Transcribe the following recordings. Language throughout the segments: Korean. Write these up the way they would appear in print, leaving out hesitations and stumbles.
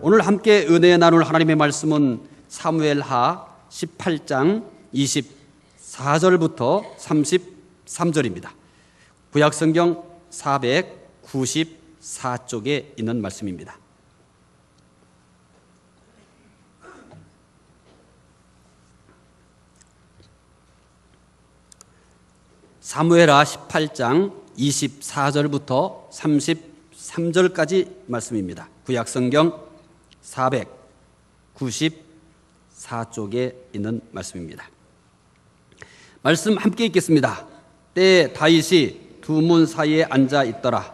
오늘 함께 은혜 나눌 하나님의 말씀은 사무엘하 18장 24절부터 33절입니다. 구약성경 494쪽에 있는 말씀입니다. 사무엘하 18장 24절부터 33절까지 말씀입니다. 구약성경 494쪽에 있는 말씀입니다. 말씀 함께 읽겠습니다. 때에 다윗이 두 문 사이에 앉아 있더라.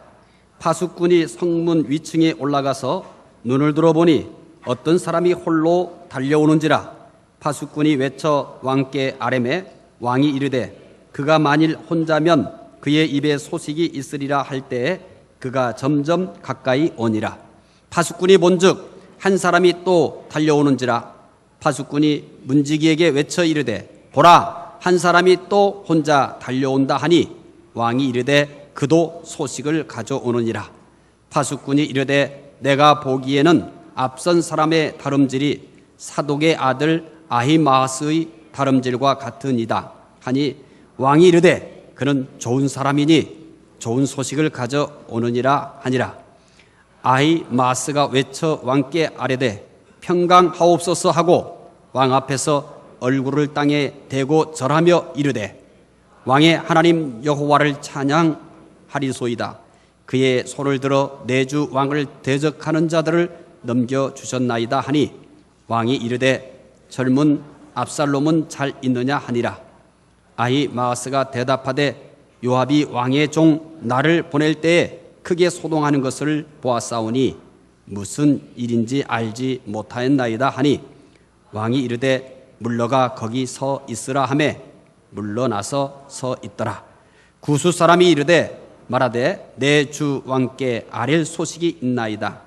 파수꾼이 성문 위층에 올라가서 눈을 들어보니 어떤 사람이 홀로 달려오는지라. 파수꾼이 외쳐 왕께 아뢰매 왕이 이르되 그가 만일 혼자면 그의 입에 소식이 있으리라 할 때에 그가 점점 가까이 오니라. 파수꾼이 본즉 한 사람이 또 달려오는지라. 파수꾼이 문지기에게 외쳐 이르되 보라, 한 사람이 또 혼자 달려온다 하니 왕이 이르되 그도 소식을 가져오느니라. 파수꾼이 이르되 내가 보기에는 앞선 사람의 다름질이 사독의 아들 아히마아스의 다름질과 같으니이다 하니 왕이 이르되 그는 좋은 사람이니 좋은 소식을 가져오느니라 하니라. 아히마아스가 외쳐 왕께 아뢰되 평강하옵소서 하고 왕 앞에서 얼굴을 땅에 대고 절하며 이르되 왕의 하나님 여호와를 찬양하리소이다. 그의 손을 들어 내 주 왕을 대적하는 자들을 넘겨주셨나이다 하니 왕이 이르되 젊은 압살롬은 잘 있느냐 하니라. 아히마아스가 대답하되 요압이 왕의 종 나를 보낼 때에 크게 소동하는 것을 보았사오니 무슨 일인지 알지 못하였나이다 하니 왕이 이르되 물러가 거기 서 있으라 하매 물러나서 서 있더라. 구수 사람이 이르되 말하되 내 주 왕께 아랠 소식이 있나이다.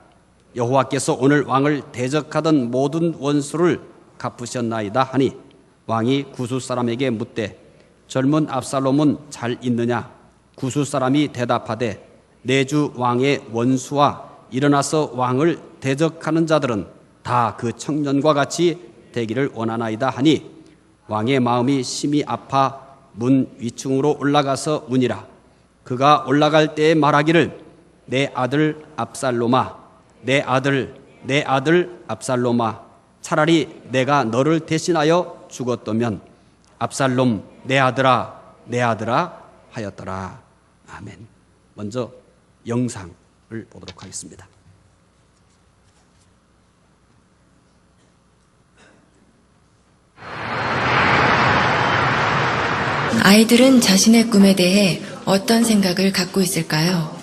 여호와께서 오늘 왕을 대적하던 모든 원수를 갚으셨나이다 하니 왕이 구수 사람에게 묻되 젊은 압살롬은 잘 있느냐? 구수 사람이 대답하되 내 주 왕의 원수와 일어나서 왕을 대적하는 자들은 다 그 청년과 같이 되기를 원하나이다 하니 왕의 마음이 심히 아파 문 위층으로 올라가서 우니라. 그가 올라갈 때에 말하기를 내 아들 압살롬아, 내 아들 압살롬아, 차라리 내가 너를 대신하여 죽었다면 압살롬 내 아들아 하였더라. 아멘. 먼저 영상을 보도록 하겠습니다. 아이들은 자신의 꿈에 대해 어떤 생각을 갖고 있을까요?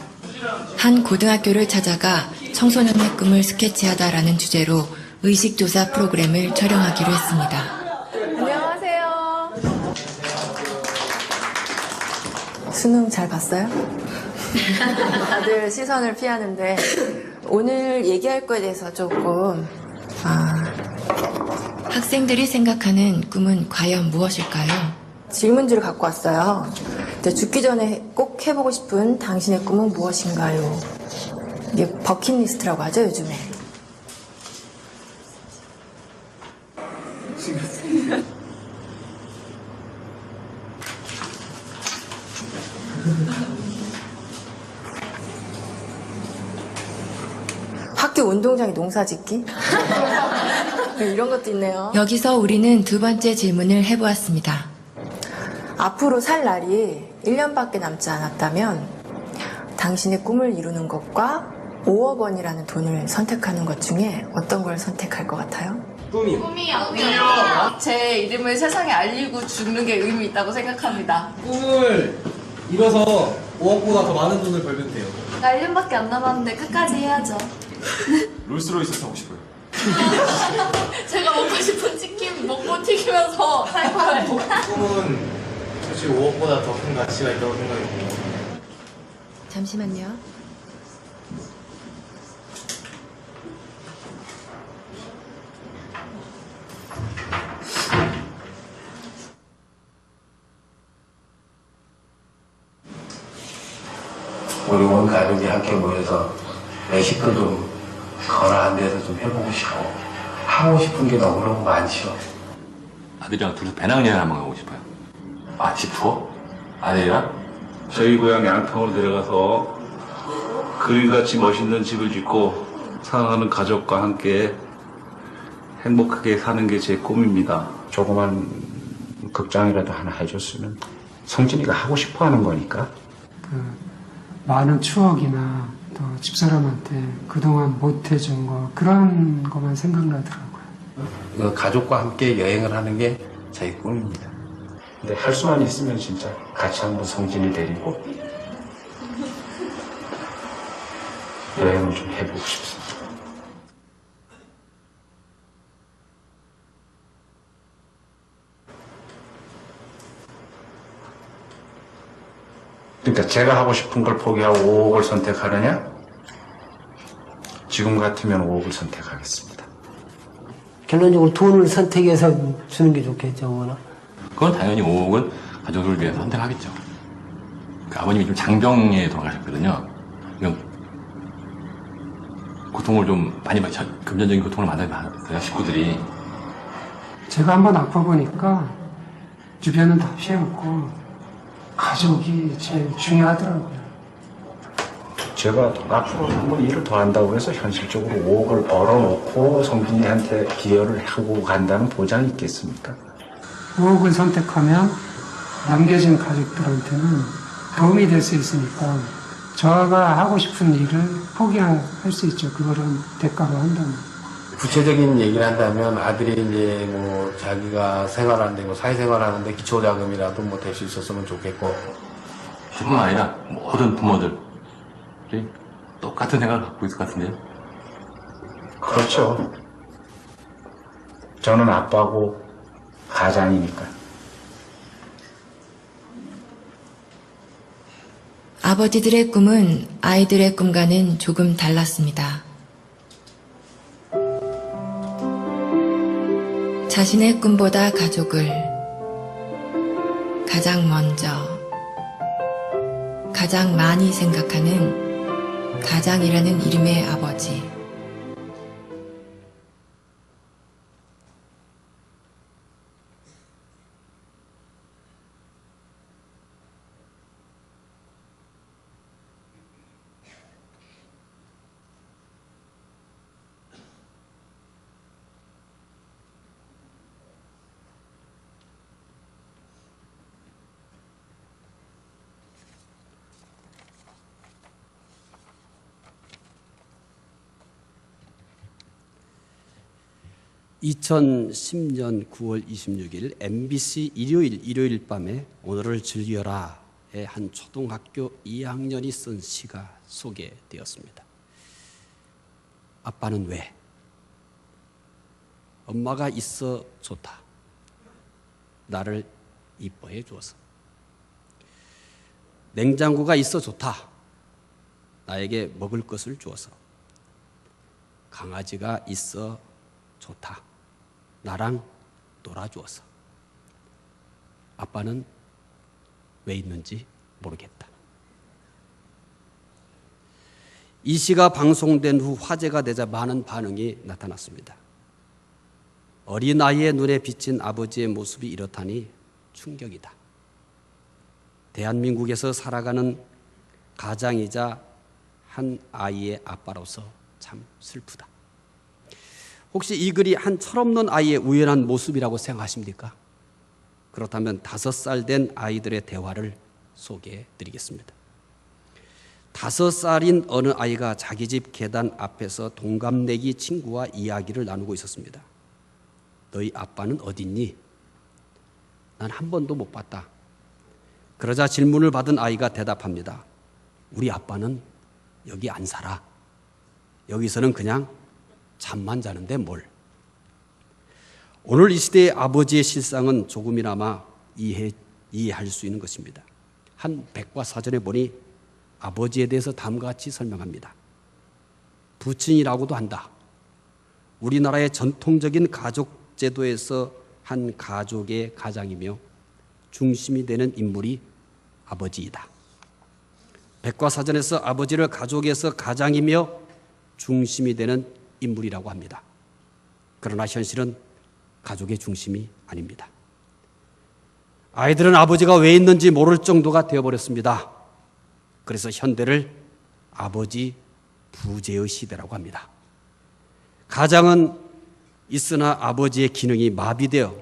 한 고등학교를 찾아가 청소년의 꿈을 스케치하다라는 주제로 의식조사 프로그램을 촬영하기로 했습니다. 안녕하세요. 수능 잘 봤어요? 다들 시선을 피하는데 오늘 얘기할 거에 대해서 조금 학생들이 생각하는 꿈은 과연 무엇일까요? 질문지를 갖고 왔어요. 죽기 전에 꼭 해보고 싶은 당신의 꿈은 무엇인가요? 이게 버킷리스트라고 하죠, 요즘에. 학교 운동장에 농사 짓기? 이런 것도 있네요. 여기서 우리는 두 번째 질문을 해보았습니다. 앞으로 살 날이 1년밖에 남지 않았다면 당신의 꿈을 이루는 것과 5억 원이라는 돈을 선택하는 것 중에 어떤 걸 선택할 것 같아요? 꿈이요. 제 이름을 세상에 알리고 죽는 게 의미 있다고 생각합니다. 꿈을 이뤄서 5억보다 더 많은 돈을 벌면 돼요. 나 1년밖에 안 남았는데 끝까지 해야죠. 롤스로이스 타고 싶어요. 제가 먹고 싶은 치킨 먹고 튀기면서 살 거예요. 꿈은 솔직히 5억보다 더 큰 가치가 있다고 생각해요. 잠시만요. 우리 온 가족이 함께 모여서 내 식구도 건강한 데서 좀 해보고 싶어. 하고 싶은 게 너무너무 많죠. 아들이랑 둘이서 배낭여행 한번 가고 싶어요. 아, 집 투어? 아들이랑? 저희 고향 양평으로 내려가서 그림같이 멋있는 집을 짓고 사랑하는 가족과 함께 행복하게 사는 게 제 꿈입니다. 조그만 극장이라도 하나 해줬으면 성진이가 하고 싶어 하는 거니까. 많은 추억이나 또 집사람한테 그동안 못 해준 거 그런 것만 생각나더라고요. 가족과 함께 여행을 하는 게 제 꿈입니다. 근데 할 수만 있으면 진짜 같이 한번 성진이 데리고 여행을 좀 해보고 싶습니다. 그러니까 제가 하고 싶은 걸 포기하고 5억을 선택하느냐? 지금 같으면 5억을 선택하겠습니다. 결론적으로 돈을 선택해서 주는 게 좋겠죠, 워낙. 그건 당연히 5억은 가족을 위해서 선택하겠죠. 그 아버님이 좀 장병에 돌아가셨거든요. 고통을 좀 많이 금전적인 고통을 많이 받았어요, 식구들이. 제가 한번 아파 보니까 주변은 다 피해먹고 가족이 제일 중요하더라고요. 제가 앞으로 한번 일을 더 한다고 해서 현실적으로 5억을 벌어놓고 성빈이한테 기여를 하고 간다는 보장이 있겠습니까? 5억을 선택하면 남겨진 가족들한테는 도움이 될 수 있으니까 저가 하고 싶은 일을 포기할 수 있죠. 그거를 대가로 한다면. 구체적인 얘기를 한다면 아들이 이제 뭐 자기가 생활하는데 뭐 사회생활하는데 기초자금이라도 뭐 될 수 있었으면 좋겠고. 뿐만 아니라 모든 부모들이 똑같은 생각을 갖고 있을 것 같은데요. 그렇죠. 저는 아빠고 가장이니까. 아버지들의 꿈은 아이들의 꿈과는 조금 달랐습니다. 자신의 꿈보다 가족을 가장 먼저, 가장 많이 생각하는 가장이라는 이름의 아버지. (2010년 9월 26일) MBC 일요일 밤에 오늘을 즐겨라의 한 초등학교 2학년이 쓴 시가 소개되었습니다. 아빠는 왜? 엄마가 있어 좋다. 나를 이뻐해 주어서. 냉장고가 있어 좋다. 나에게 먹을 것을 주어서. 강아지가 있어 좋다. 나랑 놀아주어서. 아빠는 왜 있는지 모르겠다. 이 시가 방송된 후 화제가 되자 많은 반응이 나타났습니다. 어린아이의 눈에 비친 아버지의 모습이 이렇다니 충격이다. 대한민국에서 살아가는 가장이자 한 아이의 아빠로서 참 슬프다. 혹시 이 글이 한 철없는 아이의 우연한 모습이라고 생각하십니까? 그렇다면 5살 된 아이들의 대화를 소개해 드리겠습니다. 5살인 어느 아이가 자기 집 계단 앞에서 동갑내기 친구와 이야기를 나누고 있었습니다. 너희 아빠는 어딨니? 난 한 번도 못 봤다. 그러자 질문을 받은 아이가 대답합니다. 우리 아빠는 여기 안 살아. 여기서는 그냥 잠만 자는데 뭘. 오늘 이 시대의 아버지의 실상은 조금이나마 이해할 수 있는 것입니다. 한 백과사전에 보니 아버지에 대해서 다음과 같이 설명합니다. 부친이라고도 한다. 우리나라의 전통적인 가족 제도에서 한 가족의 가장이며 중심이 되는 인물이 아버지이다. 백과사전에서 아버지를 가족에서 가장이며 중심이 되는 인물이라고 합니다. 그러나 현실은 가족의 중심이 아닙니다. 아이들은 아버지가 왜 있는지 모를 정도가 되어버렸습니다. 그래서 현대를 아버지 부재의 시대라고 합니다. 가장은 있으나 아버지의 기능이 마비되어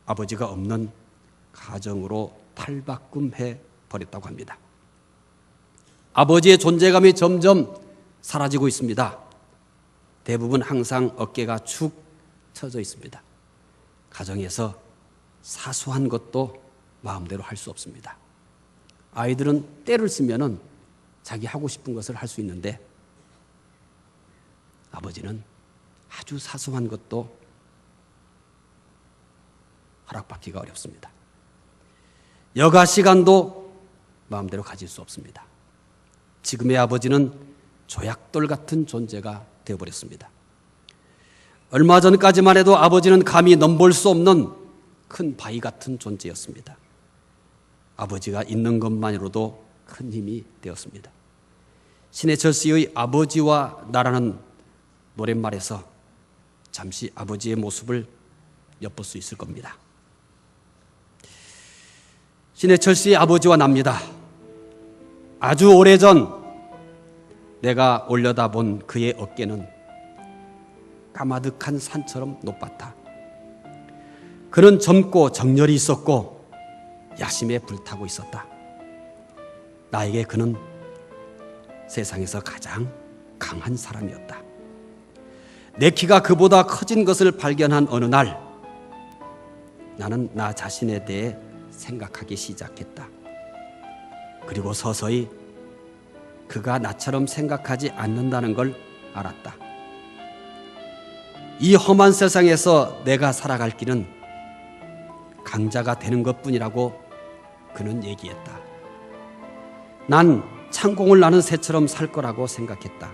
아버지가 없는 가정으로 탈바꿈해 버렸다고 합니다. 아버지의 존재감이 점점 사라지고 있습니다. 대부분 항상 어깨가 축 처져 있습니다. 가정에서 사소한 것도 마음대로 할 수 없습니다. 아이들은 때를 쓰면은 자기 하고 싶은 것을 할 수 있는데 아버지는 아주 사소한 것도 허락받기가 어렵습니다. 여가 시간도 마음대로 가질 수 없습니다. 지금의 아버지는 조약돌 같은 존재가 되어버렸습니다. 얼마 전까지만 해도 아버지는 감히 넘볼 수 없는 큰 바위 같은 존재였습니다. 아버지가 있는 것만으로도 큰 힘이 되었습니다. 신해철 씨의 아버지와 나라는 노랫말에서 잠시 아버지의 모습을 엿볼 수 있을 겁니다. 신해철 씨의 아버지와 납니다. 아주 오래전 내가 올려다본 그의 어깨는 까마득한 산처럼 높았다. 그는 젊고 정열이 있었고 야심에 불타고 있었다. 나에게 그는 세상에서 가장 강한 사람이었다. 내 키가 그보다 커진 것을 발견한 어느 날 나는 나 자신에 대해 생각하기 시작했다. 그리고 서서히 그가 나처럼 생각하지 않는다는 걸 알았다. 이 험한 세상에서 내가 살아갈 길은 강자가 되는 것뿐이라고 그는 얘기했다. 난 창공을 나는 새처럼 살 거라고 생각했다.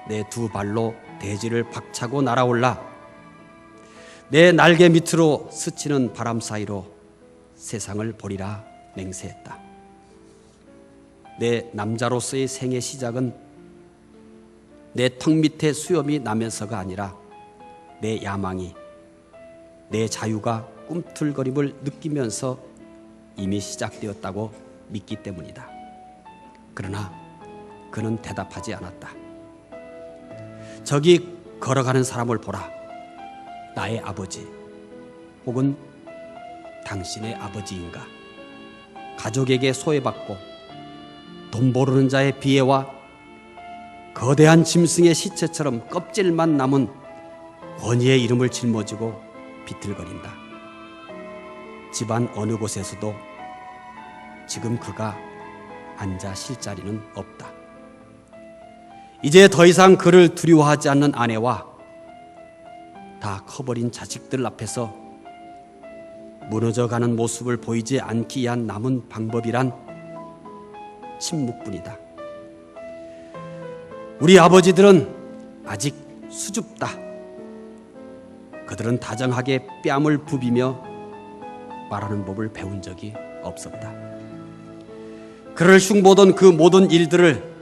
내 두 발로 대지를 박차고 날아올라 내 날개 밑으로 스치는 바람 사이로 세상을 보리라 맹세했다. 내 남자로서의 생의 시작은 내 턱 밑에 수염이 나면서가 아니라 내 야망이, 내 자유가 꿈틀거림을 느끼면서 이미 시작되었다고 믿기 때문이다. 그러나 그는 대답하지 않았다. 저기 걸어가는 사람을 보라. 나의 아버지 혹은 당신의 아버지인가? 가족에게 소외받고 돈 모르는 자의 비애와 거대한 짐승의 시체처럼 껍질만 남은 권위의 이름을 짊어지고 비틀거린다. 집안 어느 곳에서도 지금 그가 앉아 쉴 자리는 없다. 이제 더 이상 그를 두려워하지 않는 아내와 다 커버린 자식들 앞에서 무너져가는 모습을 보이지 않기 위한 남은 방법이란 침묵뿐이다. 우리 아버지들은 아직 수줍다. 그들은 다정하게 뺨을 부비며 말하는 법을 배운 적이 없었다. 그를 흉보던 그 모든 일들을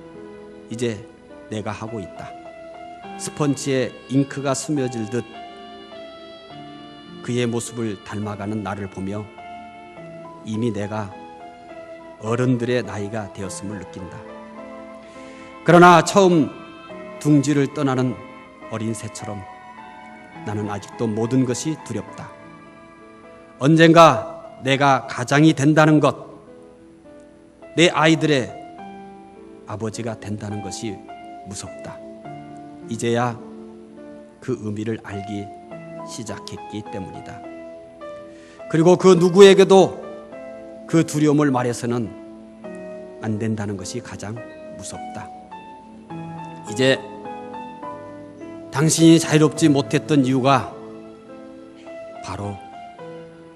이제 내가 하고 있다. 스펀지에 잉크가 스며질 듯 그의 모습을 닮아가는 나를 보며 이미 내가 어른들의 나이가 되었음을 느낀다. 그러나 처음 둥지를 떠나는 어린 새처럼 나는 아직도 모든 것이 두렵다. 언젠가 내가 가장이 된다는 것, 내 아이들의 아버지가 된다는 것이 무섭다. 이제야 그 의미를 알기 시작했기 때문이다. 그리고 그 누구에게도 그 두려움을 말해서는 안 된다는 것이 가장 무섭다. 이제 당신이 자유롭지 못했던 이유가 바로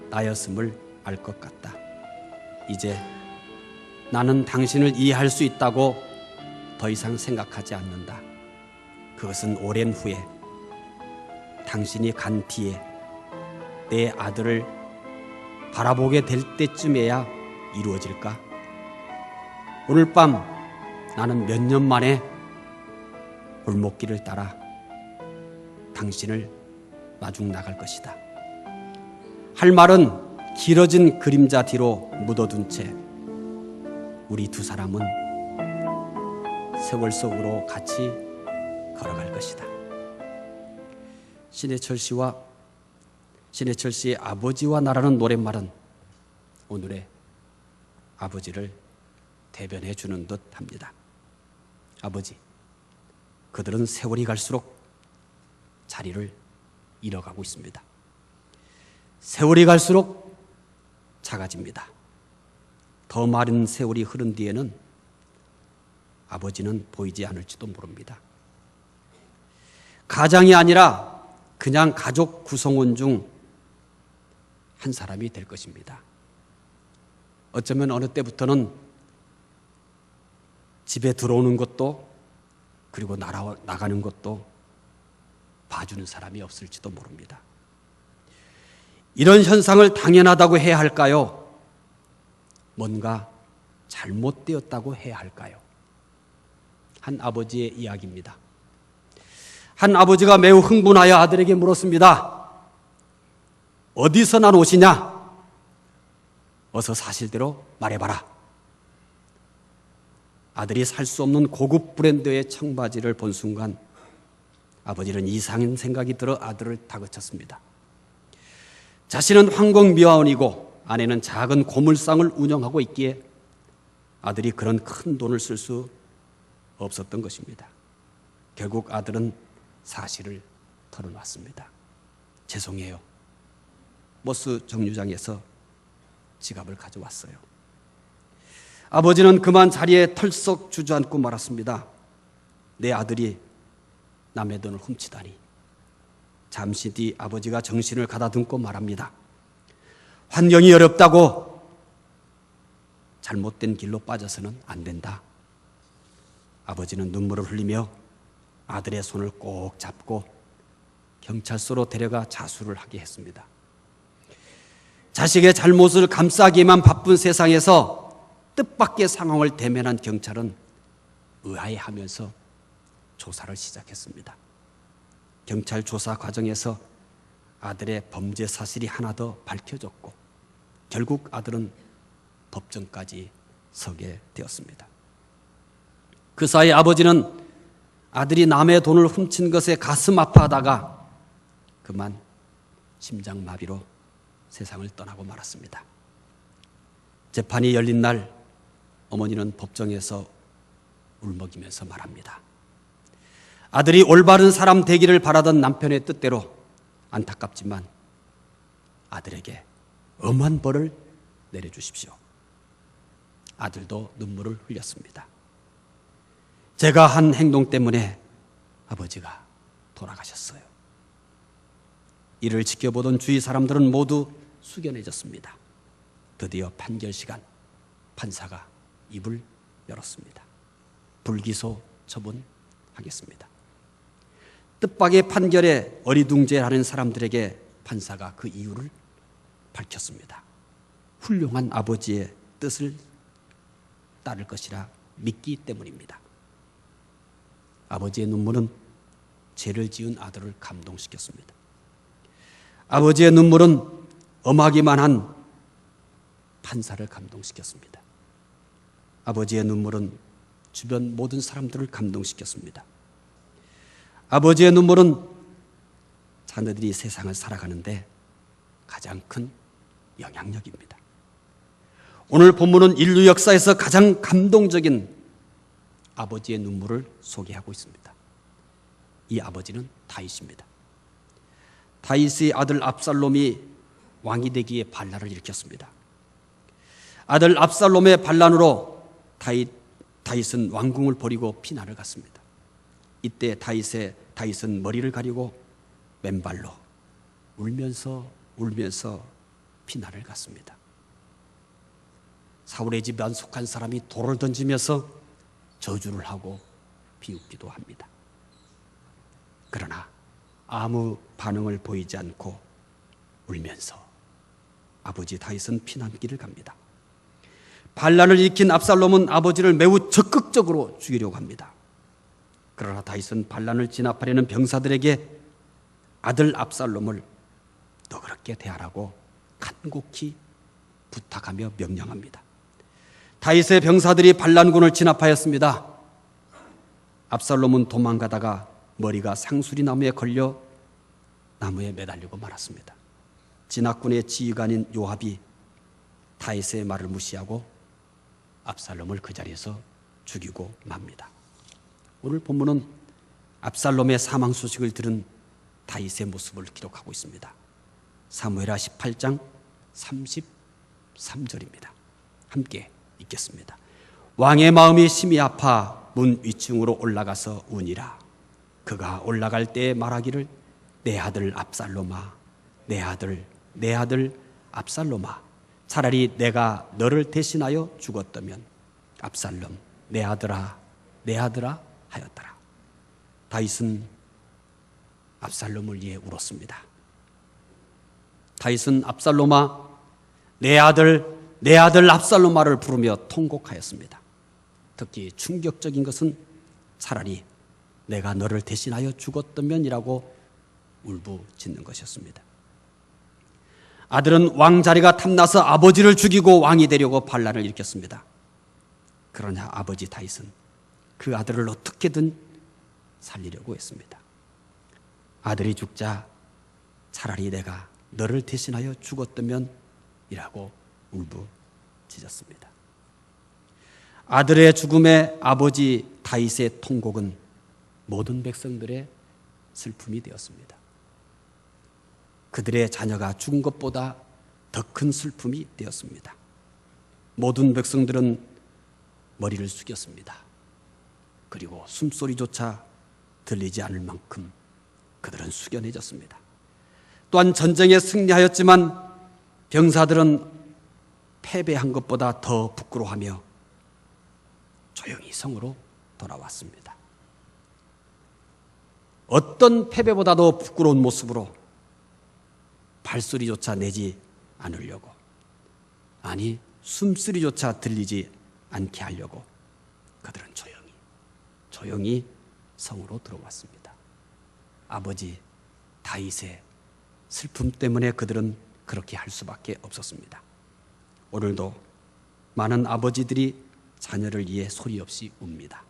나였음을 알 것 같다. 이제 나는 당신을 이해할 수 있다고 더 이상 생각하지 않는다. 그것은 오랜 후에 당신이 간 뒤에 내 아들을 바라보게 될 때쯤에야 이루어질까? 오늘 밤 나는 몇 년 만에 골목길을 따라 당신을 마중 나갈 것이다. 할 말은 길어진 그림자 뒤로 묻어둔 채 우리 두 사람은 세월 속으로 같이 걸어갈 것이다. 신해철 씨의 아버지와 나라는 노랫말은 오늘의 아버지를 대변해 주는 듯 합니다. 아버지, 그들은 세월이 갈수록 자리를 잃어가고 있습니다. 세월이 갈수록 작아집니다. 더 많은 세월이 흐른 뒤에는 아버지는 보이지 않을지도 모릅니다. 가장이 아니라 그냥 가족 구성원 중 한 사람이 될 것입니다. 어쩌면 어느 때부터는 집에 들어오는 것도 그리고 나가는 것도 봐주는 사람이 없을지도 모릅니다. 이런 현상을 당연하다고 해야 할까요? 뭔가 잘못되었다고 해야 할까요? 한 아버지의 이야기입니다. 한 아버지가 매우 흥분하여 아들에게 물었습니다. 어디서 난 옷이냐? 어서 사실대로 말해봐라. 아들이 살 수 없는 고급 브랜드의 청바지를 본 순간 아버지는 이상한 생각이 들어 아들을 다그쳤습니다. 자신은 황공미화원이고 아내는 작은 고물상을 운영하고 있기에 아들이 그런 큰 돈을 쓸 수 없었던 것입니다. 결국 아들은 사실을 털어놨습니다. 죄송해요. 버스 정류장에서 지갑을 가져왔어요. 아버지는 그만 자리에 털썩 주저앉고 말았습니다. 내 아들이 남의 돈을 훔치다니. 잠시 뒤 아버지가 정신을 가다듬고 말합니다. 환경이 어렵다고 잘못된 길로 빠져서는 안 된다. 아버지는 눈물을 흘리며 아들의 손을 꼭 잡고 경찰서로 데려가 자수를 하게 했습니다. 자식의 잘못을 감싸기에만 바쁜 세상에서 뜻밖의 상황을 대면한 경찰은 의아해하면서 조사를 시작했습니다. 경찰 조사 과정에서 아들의 범죄 사실이 하나 더 밝혀졌고 결국 아들은 법정까지 서게 되었습니다. 그 사이 아버지는 아들이 남의 돈을 훔친 것에 가슴 아파하다가 그만 심장마비로 세상을 떠나고 말았습니다. 재판이 열린 날 어머니는 법정에서 울먹이면서 말합니다. 아들이 올바른 사람 되기를 바라던 남편의 뜻대로 안타깝지만 아들에게 엄한 벌을 내려주십시오. 아들도 눈물을 흘렸습니다. 제가 한 행동 때문에 아버지가 돌아가셨어요. 이를 지켜보던 주위 사람들은 모두 숙연해졌습니다. 드디어 판결 시간, 판사가 입을 열었습니다. 불기소 처분하겠습니다. 뜻밖의 판결에 어리둥절하는 사람들에게 판사가 그 이유를 밝혔습니다. 훌륭한 아버지의 뜻을 따를 것이라 믿기 때문입니다. 아버지의 눈물은 죄를 지은 아들을 감동시켰습니다. 아버지의 눈물은 엄하기만 한 판사를 감동시켰습니다. 아버지의 눈물은 주변 모든 사람들을 감동시켰습니다. 아버지의 눈물은 자녀들이 세상을 살아가는데 가장 큰 영향력입니다. 오늘 본문은 인류 역사에서 가장 감동적인 아버지의 눈물을 소개하고 있습니다. 이 아버지는 다윗입니다. 다윗의 아들 압살롬이 왕이 되기에 반란을 일으켰습니다. 아들 압살롬의 반란으로 다윗은 왕궁을 버리고 피난을 갔습니다. 이때 다윗은 머리를 가리고 맨발로 울면서 피난을 갔습니다. 사울의 집안 속한 사람이 돌을 던지면서 저주를 하고 비웃기도 합니다. 그러나 아무 반응을 보이지 않고 울면서 아버지 다윗은 피난길을 갑니다. 반란을 일으킨 압살롬은 아버지를 매우 적극적으로 죽이려고 합니다. 그러나 다윗은 반란을 진압하려는 병사들에게 아들 압살롬을 너그럽게 대하라고 간곡히 부탁하며 명령합니다. 다윗의 병사들이 반란군을 진압하였습니다. 압살롬은 도망가다가 머리가 상수리 나무에 걸려 나무에 매달리고 말았습니다. 진압군의 지휘관인 요압이 다윗의 말을 무시하고 압살롬을 그 자리에서 죽이고 맙니다. 오늘 본문은 압살롬의 사망 소식을 들은 다윗의 모습을 기록하고 있습니다. 사무엘하 18장 33절입니다. 함께 읽겠습니다. 왕의 마음이 심히 아파 문 위층으로 올라가서 우니라. 그가 올라갈 때에 말하기를 내 아들 압살롬아, 내 아들 압살롬아, 차라리 내가 너를 대신하여 죽었다면 압살롬 내 아들아 하였더라. 다윗은 압살롬을 위해 울었습니다. 다윗은 압살롬아, 내 아들 압살롬아를 부르며 통곡하였습니다. 특히 충격적인 것은 차라리 내가 너를 대신하여 죽었다면이라고 울부짖는 것이었습니다. 아들은 왕자리가 탐나서 아버지를 죽이고 왕이 되려고 반란을 일으켰습니다. 그러나 아버지 다윗은 그 아들을 어떻게든 살리려고 했습니다. 아들이 죽자 차라리 내가 너를 대신하여 죽었다면 이라고 울부짖었습니다. 아들의 죽음에 아버지 다윗의 통곡은 모든 백성들의 슬픔이 되었습니다. 그들의 자녀가 죽은 것보다 더 큰 슬픔이 되었습니다. 모든 백성들은 머리를 숙였습니다. 그리고 숨소리조차 들리지 않을 만큼 그들은 숙연해졌습니다. 또한 전쟁에 승리하였지만 병사들은 패배한 것보다 더 부끄러워하며 조용히 성으로 돌아왔습니다. 어떤 패배보다도 부끄러운 모습으로 발소리조차 내지 않으려고, 아니 숨소리조차 들리지 않게 하려고 그들은 조용히 성으로 들어왔습니다. 아버지 다윗의 슬픔 때문에 그들은 그렇게 할 수밖에 없었습니다. 오늘도 많은 아버지들이 자녀를 위해 소리 없이 웁니다.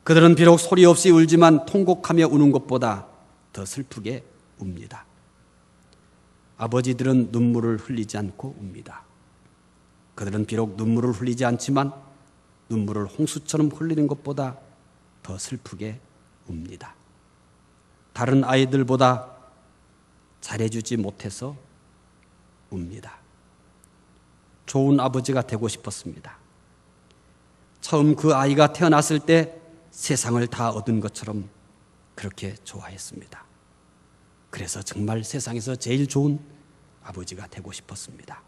그들은 비록 소리 없이 울지만 통곡하며 우는 것보다 더 슬프게 웁니다. 아버지들은 눈물을 흘리지 않고 웁니다. 그들은 비록 눈물을 흘리지 않지만 눈물을 홍수처럼 흘리는 것보다 더 슬프게 웁니다. 다른 아이들보다 잘해주지 못해서 웁니다. 좋은 아버지가 되고 싶었습니다. 처음 그 아이가 태어났을 때 세상을 다 얻은 것처럼 그렇게 좋아했습니다. 그래서 정말 세상에서 제일 좋은 아버지가 되고 싶었습니다.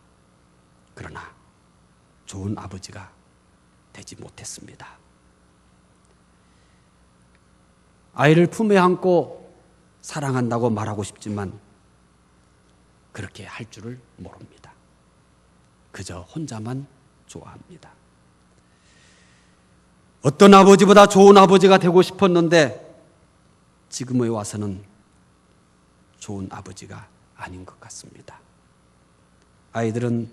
그러나 좋은 아버지가 되지 못했습니다. 아이를 품에 안고 사랑한다고 말하고 싶지만 그렇게 할 줄을 모릅니다. 그저 혼자만 좋아합니다. 어떤 아버지보다 좋은 아버지가 되고 싶었는데 지금에 와서는 좋은 아버지가 아닌 것 같습니다. 아이들은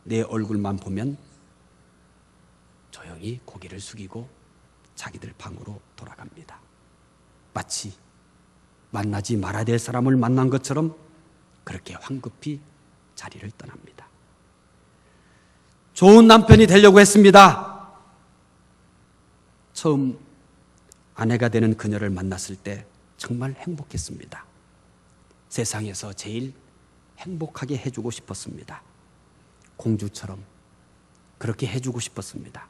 내 얼굴만 보면 조용히 고개를 숙이고 자기들 방으로 돌아갑니다. 마치 만나지 말아야 될 사람을 만난 것처럼 그렇게 황급히 자리를 떠납니다. 좋은 남편이 되려고 했습니다. 처음 아내가 되는 그녀를 만났을 때 정말 행복했습니다. 세상에서 제일 행복하게 해주고 싶었습니다. 공주처럼 그렇게 해주고 싶었습니다.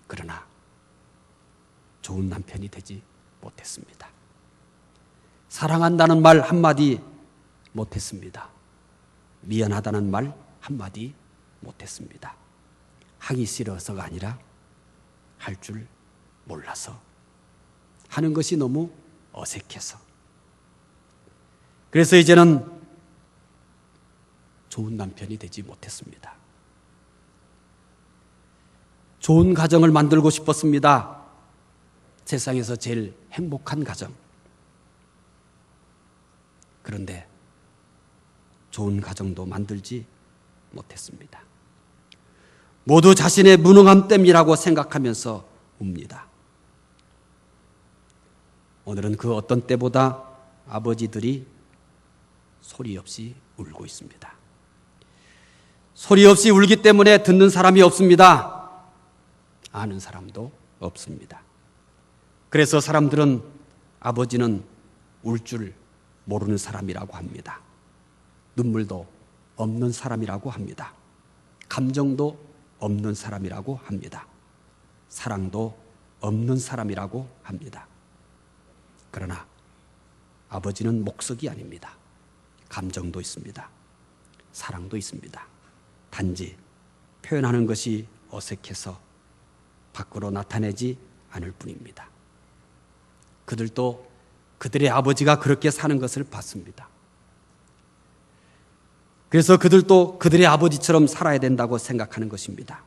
그러나 좋은 남편이 되지 못했습니다. 사랑한다는 말 한마디 못했습니다. 미안하다는 말 한마디 못했습니다. 하기 싫어서가 아니라 할 줄 몰라서, 하는 것이 너무 어색해서. 그래서 이제는 좋은 남편이 되지 못했습니다. 좋은 가정을 만들고 싶었습니다. 세상에서 제일 행복한 가정. 그런데 좋은 가정도 만들지 못했습니다. 모두 자신의 무능함 때문이라고 생각하면서 웁니다. 오늘은 그 어떤 때보다 아버지들이 소리 없이 울고 있습니다. 소리 없이 울기 때문에 듣는 사람이 없습니다. 아는 사람도 없습니다. 그래서 사람들은 아버지는 울 줄 모르는 사람이라고 합니다. 눈물도 없는 사람이라고 합니다. 감정도 없는 사람이라고 합니다. 사랑도 없는 사람이라고 합니다. 그러나 아버지는 목석이 아닙니다. 감정도 있습니다. 사랑도 있습니다. 단지 표현하는 것이 어색해서 밖으로 나타내지 않을 뿐입니다. 그들도 그들의 아버지가 그렇게 사는 것을 봤습니다. 그래서 그들도 그들의 아버지처럼 살아야 된다고 생각하는 것입니다.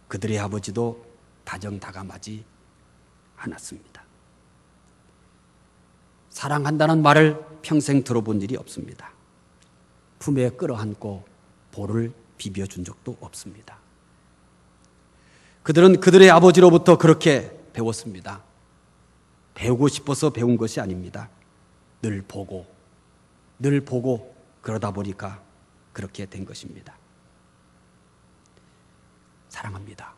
그들의 아버지도 다정다감하지 않았습니다. 사랑한다는 말을 평생 들어본 일이 없습니다. 품에 끌어안고 볼을 비벼준 적도 없습니다. 그들은 그들의 아버지로부터 그렇게 배웠습니다. 배우고 싶어서 배운 것이 아닙니다. 늘 보고 그러다 보니까 그렇게 된 것입니다. 사랑합니다.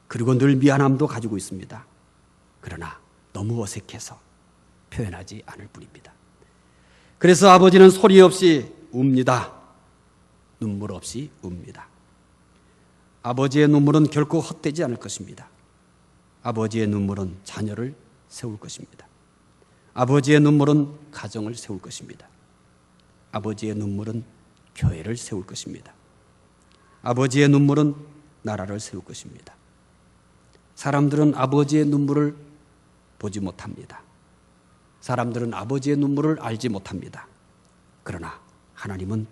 그리고 늘 미안함도 가지고 있습니다. 그러나 너무 어색해서 표현하지 않을 뿐입니다. 그래서 아버지는 소리 없이 웁니다. 눈물 없이 웁니다. 아버지의 눈물은 결코 헛되지 않을 것입니다. 아버지의 눈물은 자녀를 세울 것입니다. 아버지의 눈물은 가정을 세울 것입니다. 아버지의 눈물은 교회를 세울 것입니다. 아버지의 눈물은 나라를 세울 것입니다. 사람들은 아버지의 눈물을 보지 못합니다. 사람들은 아버지의 눈물을 알지 못합니다. 그러나 하나님은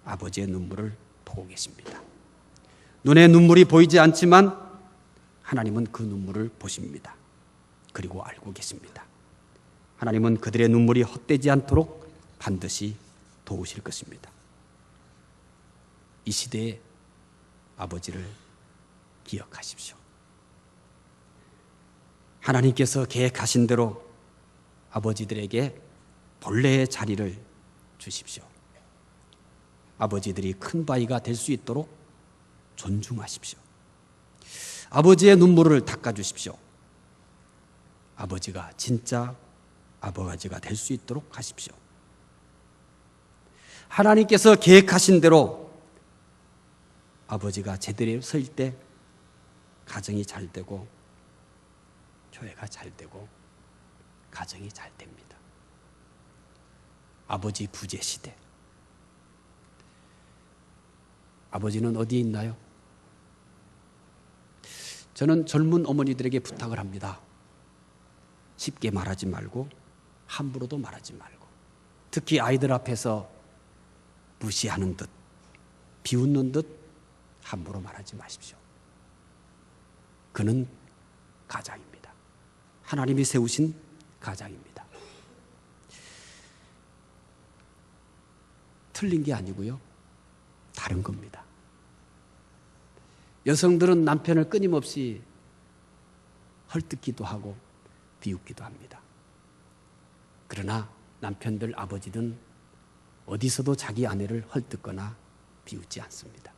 아버지의 눈물을 보고 계십니다. 눈에 눈물이 보이지 않지만 하나님은 그 눈물을 보십니다. 그리고 알고 계십니다. 하나님은 그들의 눈물이 헛되지 않도록 반드시 도우실 것입니다. 이 시대의 아버지를 기억하십시오. 하나님께서 계획하신 대로 아버지들에게 본래의 자리를 주십시오. 아버지들이 큰 바위가 될 수 있도록 존중하십시오. 아버지의 눈물을 닦아주십시오. 아버지가 진짜 아버지가 될 수 있도록 하십시오. 하나님께서 계획하신 대로 아버지가 제대로 설 때 가정이 잘 되고 교회가 잘 되고 가정이 잘 됩니다. 아버지 부재 시대. 아버지는 어디에 있나요? 저는 젊은 어머니들에게 부탁을 합니다. 쉽게 말하지 말고 함부로도 말하지 말고 특히 아이들 앞에서 무시하는 듯 비웃는 듯 함부로 말하지 마십시오. 그는 가장입니다. 하나님이 세우신 가장입니다. 틀린 게 아니고요. 다른 겁니다. 여성들은 남편을 끊임없이 헐뜯기도 하고 비웃기도 합니다. 그러나 남편들 아버지는 어디서도 자기 아내를 헐뜯거나 비웃지 않습니다.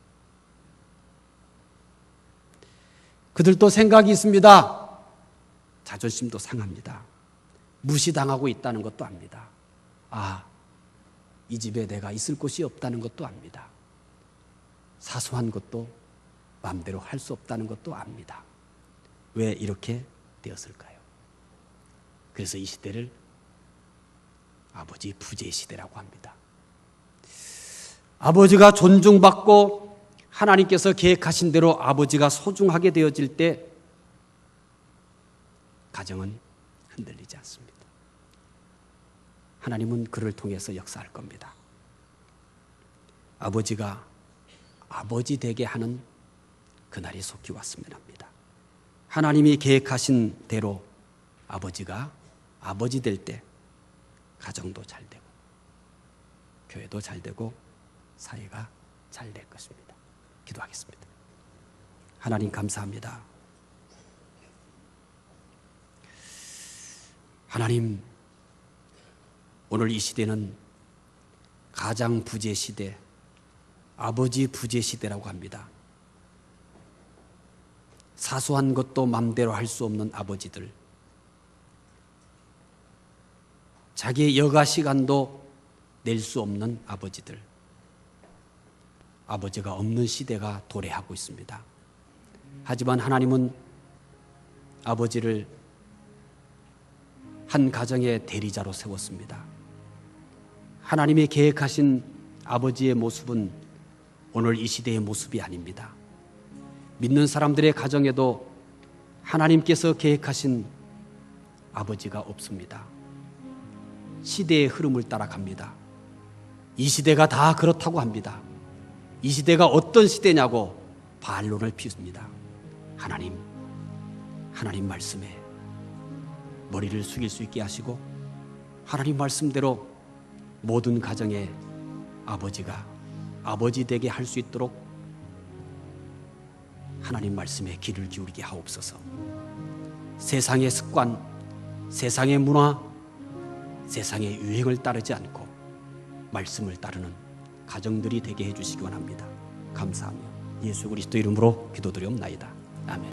그들도 생각이 있습니다. 자존심도 상합니다. 무시당하고 있다는 것도 압니다. 이 집에 내가 있을 곳이 없다는 것도 압니다. 사소한 것도 마음대로 할 수 없다는 것도 압니다. 왜 이렇게 되었을까요? 그래서 이 시대를 아버지 부재 시대라고 합니다. 아버지가 존중받고 하나님께서 계획하신 대로 아버지가 소중하게 되어질 때 가정은 흔들리지 않습니다. 하나님은 그를 통해서 역사할 겁니다. 아버지가 아버지 되게 하는 그날이 속히 왔으면 합니다. 하나님이 계획하신 대로 아버지가 아버지 될 때 가정도 잘 되고 교회도 잘 되고 사회가 잘 될 것입니다. 기도하겠습니다. 하나님 감사합니다. 하나님, 오늘 이 시대는 가장 부재 시대, 아버지 부재 시대라고 합니다. 사소한 것도 맘대로 할 수 없는 아버지들, 자기의 여가 시간도 낼 수 없는 아버지들, 아버지가 없는 시대가 도래하고 있습니다. 하지만 하나님은 아버지를 한 가정의 대리자로 세웠습니다. 하나님이 계획하신 아버지의 모습은 오늘 이 시대의 모습이 아닙니다. 믿는 사람들의 가정에도 하나님께서 계획하신 아버지가 없습니다. 시대의 흐름을 따라갑니다. 이 시대가 다 그렇다고 합니다. 이 시대가 어떤 시대냐고 반론을 피웁니다. 하나님 말씀에 머리를 숙일 수 있게 하시고 하나님 말씀대로 모든 가정의 아버지가 아버지 되게 할 수 있도록 하나님 말씀에 귀를 기울이게 하옵소서. 세상의 습관, 세상의 문화, 세상의 유행을 따르지 않고 말씀을 따르는 가정들이 되게 해주시기 원합니다. 감사하며 예수 그리스도 이름으로 기도드리옵나이다. 아멘.